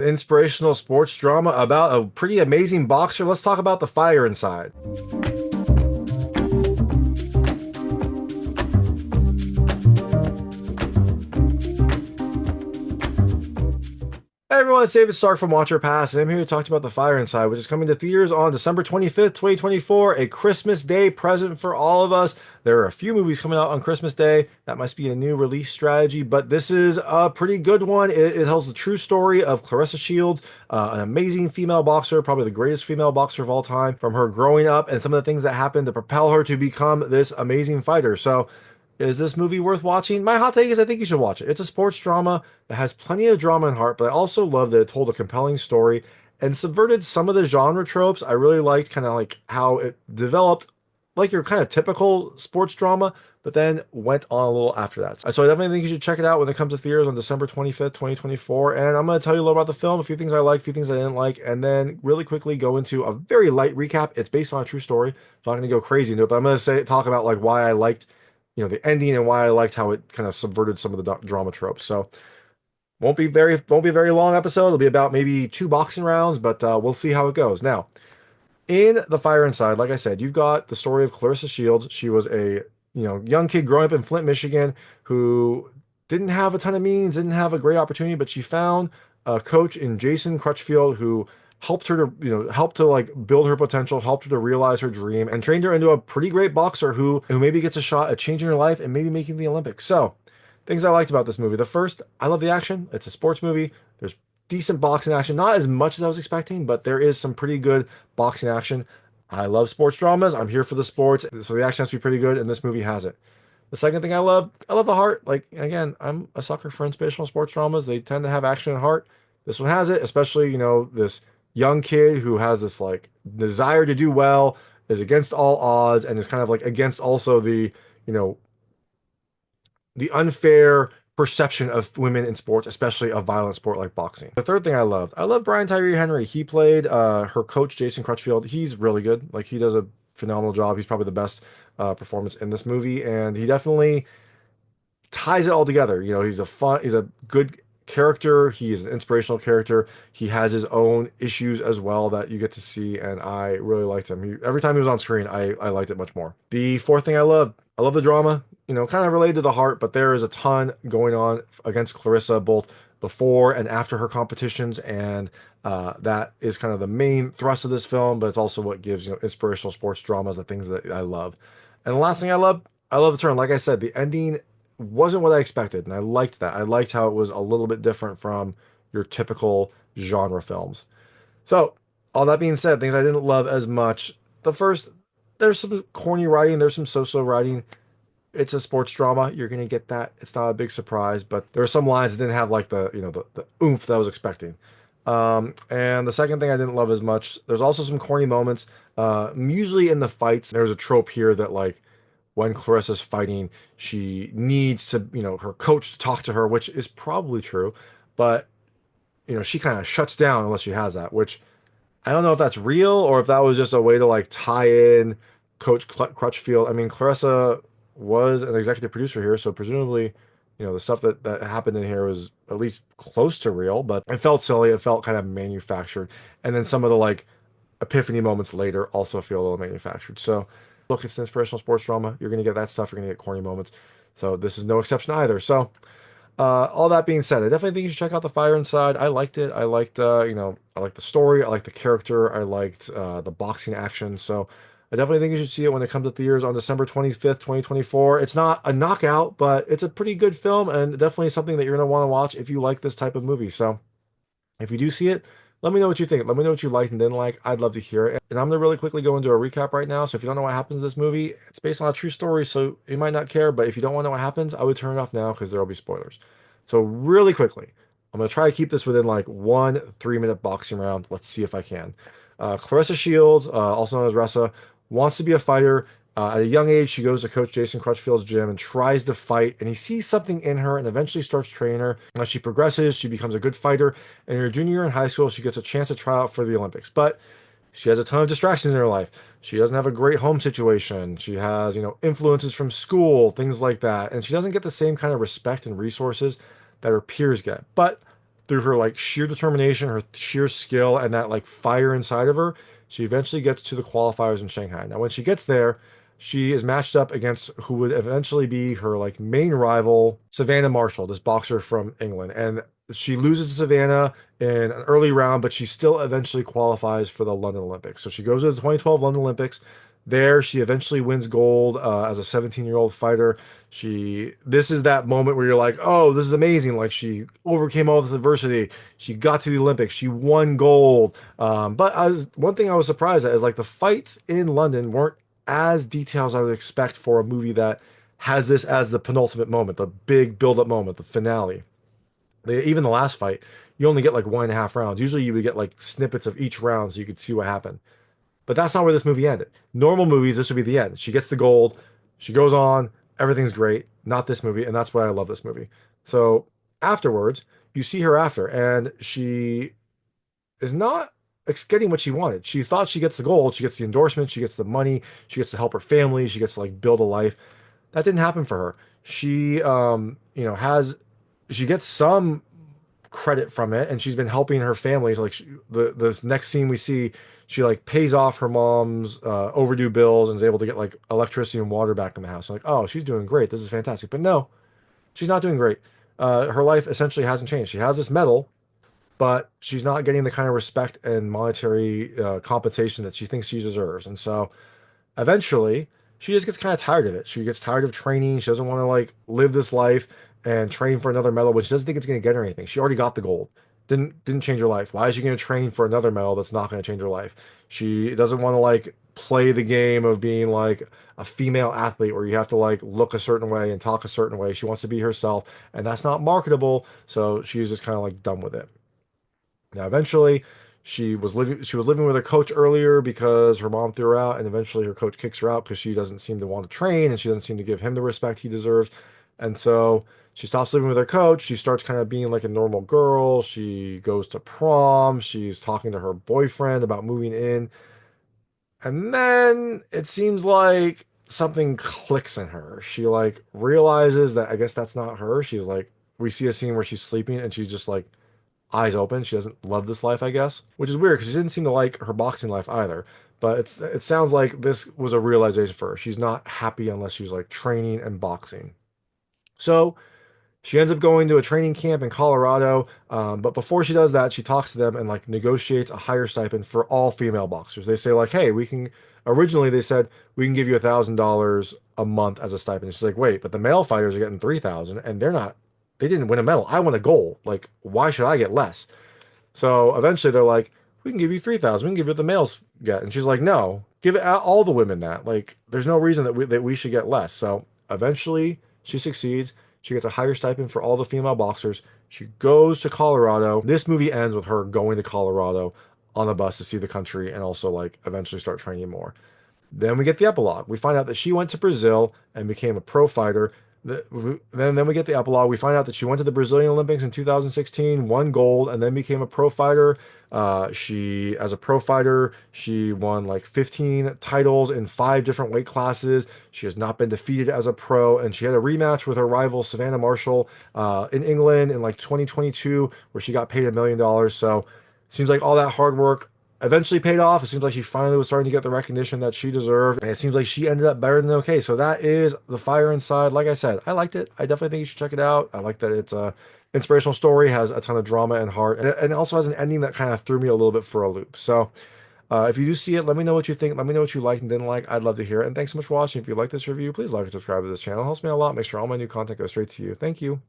Inspirational sports drama about a pretty amazing boxer. Let's talk about the fire inside. Hey everyone, it's David Stark from Watcher Pass, and I'm here to talk about The Fire Inside, which is coming to theaters on December 25th, 2024, a Christmas Day present for all of us. There are a few movies coming out on Christmas Day. That must be a new release strategy, but this is a pretty good one. It tells the true story of Claressa Shields, an amazing female boxer, probably the greatest female boxer of all time, from her growing up and some of the things that happened to propel her to become this amazing fighter. So, is this movie worth watching? My hot take is I think you should watch it. It's a sports drama that has plenty of drama and heart, but I also love that it told a compelling story and subverted some of the genre tropes. I really liked kind of like how it developed like your kind of typical sports drama, but then went on a little after that. So I definitely think you should check it out when it comes to theaters on December 25th, 2024. And I'm going to tell you a little about the film, a few things I like, a few things I didn't like, and then really quickly go into a very light recap. It's based on a true story. So I'm not going to go crazy into it, but I'm going to talk about like why I liked the ending and why I liked how it kind of subverted some of the drama tropes. So won't be a very long episode. It'll be about maybe 2 boxing rounds, but we'll see how it goes. Now, in The Fire Inside, like I said, you've got the story of Claressa Shields. She was a young kid growing up in Flint, Michigan, who didn't have a ton of means, didn't have a great opportunity, but she found a coach in Jason Crutchfield who helped her to helped to like build her potential, helped her to realize her dream, and trained her into a pretty great boxer who maybe gets a shot at changing her life and maybe making the Olympics. So, things I liked about this movie. The first, I love the action. It's a sports movie. There's decent boxing action, not as much as I was expecting, but there is some pretty good boxing action. I love sports dramas. I'm here for the sports, so the action has to be pretty good, and this movie has it. The second thing I love the heart. Like again, I'm a sucker for inspirational sports dramas. They tend to have action and heart. This one has it, especially this young kid who has this like desire to do well, is against all odds, and is kind of like against also you know the unfair perception of women in sports, especially a violent sport like boxing. The third thing I love Brian Tyree Henry. He played her coach, Jason Crutchfield. He's really good. Like he does a phenomenal job. He's probably the best performance in this movie, and he definitely ties it all together. He's a good character. He is an inspirational character. He has his own issues as well that you get to see, and I really liked him. Every time he was on screen, I liked it much more. The fourth thing I love the drama. Kind of related to the heart, but there is a ton going on against Claressa both before and after her competitions, and that is kind of the main thrust of this film. But it's also what gives inspirational sports dramas the things that I love. And the last thing I love the turn. Like I said, the ending wasn't what I expected, and I liked that. I liked how it was a little bit different from your typical genre films. So, all that being said, things I didn't love as much. The first, there's some corny writing, there's some so-so writing. It's a sports drama. You're gonna get that. It's not a big surprise, but there are some lines that didn't have like the oomph that I was expecting. And the second thing I didn't love as much, there's also some corny moments. Usually in the fights, there's a trope here that like when Claressa's fighting, she needs to, her coach to talk to her, which is probably true, but she kind of shuts down unless she has that, which I don't know if that's real or if that was just a way to like tie in Coach Crutchfield. I mean, Claressa was an executive producer here, so presumably, the stuff that happened in here was at least close to real, but it felt silly. It felt kind of manufactured. And then some of the like epiphany moments later also feel a little manufactured. So look, it's an inspirational sports drama. You're going to get that stuff. You're going to get corny moments. So this is no exception either. So all that being said, I definitely think you should check out The Fire Inside. I liked it. I liked, I liked the story. I liked the character. I liked the boxing action. So I definitely think you should see it when it comes to theaters on December 25th, 2024. It's not a knockout, but it's a pretty good film and definitely something that you're going to want to watch if you like this type of movie. So if you do see it, let me know what you think. Let me know what you liked and didn't like. I'd love to hear it. And I'm going to really quickly go into a recap right now. So if you don't know what happens in this movie, it's based on a true story, so you might not care. But if you don't want to know what happens, I would turn it off now because there will be spoilers. So really quickly, I'm going to try to keep this within like 1 3-minute boxing round. Let's see if I can. Claressa Shields, also known as Ressa, wants to be a fighter. At a young age, she goes to Coach Jason Crutchfield's gym and tries to fight, and he sees something in her and eventually starts training her. As she progresses, she becomes a good fighter. And in her junior year in high school, she gets a chance to try out for the Olympics. But she has a ton of distractions in her life. She doesn't have a great home situation. She has, influences from school, things like that. And she doesn't get the same kind of respect and resources that her peers get. But through her like sheer determination, her sheer skill, and that like fire inside of her, she eventually gets to the qualifiers in Shanghai. Now, when she gets there, she is matched up against who would eventually be her like main rival, Savannah Marshall, this boxer from England. And she loses to Savannah in an early round, but she still eventually qualifies for the London Olympics. So she goes to the 2012 London Olympics. There, she eventually wins gold as a 17-year-old fighter. This is that moment where you're like, oh, this is amazing. Like she overcame all this adversity. She got to the Olympics. She won gold. But one thing I was surprised at is like the fights in London weren't as detailed as I would expect for a movie that has this as the penultimate moment, the big build-up moment, the finale. Even the last fight, you only get like 1.5 rounds. Usually you would get like snippets of each round so you could see what happened. But that's not where this movie ended. Normal movies, this would be the end. She gets the gold, she goes on, everything's great. Not this movie, and that's why I love this movie. So afterwards, you see her after, and she is not getting what she wanted. She thought she gets the gold, she gets the endorsement, she gets the money, she gets to help her family, she gets to like build a life. That didn't happen for her. She, has she gets some credit from it, and she's been helping her family. So like the next scene we see, she like pays off her mom's overdue bills and is able to get like electricity and water back in the house. Like, oh, she's doing great. This is fantastic. But no, she's not doing great. Her life essentially hasn't changed. She has this medal, but she's not getting the kind of respect and monetary compensation that she thinks she deserves. And so eventually she just gets kind of tired of it. She gets tired of training. She doesn't want to like live this life and train for another medal, which she doesn't think it's going to get her anything. She already got the gold. Didn't change her life. Why is she going to train for another medal that's not going to change her life? She doesn't want to like play the game of being like a female athlete where you have to like look a certain way and talk a certain way. She wants to be herself, and that's not marketable. So she's just kind of like done with it. Now, eventually, she was living with her coach earlier because her mom threw her out, and eventually her coach kicks her out because she doesn't seem to want to train and she doesn't seem to give him the respect he deserves. And so she stops living with her coach. She starts kind of being like a normal girl. She goes to prom. She's talking to her boyfriend about moving in. And then it seems like something clicks in her. She like realizes that I guess that's not her. She's like, we see a scene where she's sleeping and she's just like eyes open. She doesn't love this life, I guess, which is weird because she didn't seem to like her boxing life either. But it sounds like this was a realization for her. She's not happy unless she's like training and boxing. So she ends up going to a training camp in Colorado, but before she does that, she talks to them and like negotiates a higher stipend for all female boxers. They say like, "Hey, we can." Originally, they said we can give you $1,000 a month as a stipend. She's like, "Wait, but the male fighters are getting 3,000, and they're not. They didn't win a medal. I won a gold. Like, why should I get less?" So eventually they're like, we can give you 3,000. We can give you what the males get. And she's like, no, give it all the women that. Like, there's no reason that we should get less. So eventually she succeeds. She gets a higher stipend for all the female boxers. She goes to Colorado. This movie ends with her going to Colorado on a bus to see the country and also like eventually start training more. Then we get the epilogue. We find out that she went to Brazil and became a pro fighter. Then we get the epilogue. We find out that she went to the Brazilian Olympics in 2016, won gold, and then became a pro fighter. As a pro fighter, she won like 15 titles in 5 different weight classes. She has not been defeated as a pro, and she had a rematch with her rival Savannah Marshall in England in like 2022, where she got paid $1 million. So seems like all that hard work eventually paid off. It seems like she finally was starting to get the recognition that she deserved. And it seems like she ended up better than okay. So that is The Fire Inside. Like I said, I liked it. I definitely think you should check it out. I like that it's a inspirational story, has a ton of drama and heart, and it also has an ending that kind of threw me a little bit for a loop. So if you do see it, let me know what you think. Let me know what you liked and didn't like. I'd love to hear it. And thanks so much for watching. If you like this review, please like and subscribe to this channel. It helps me a lot. Make sure all my new content goes straight to you. Thank you.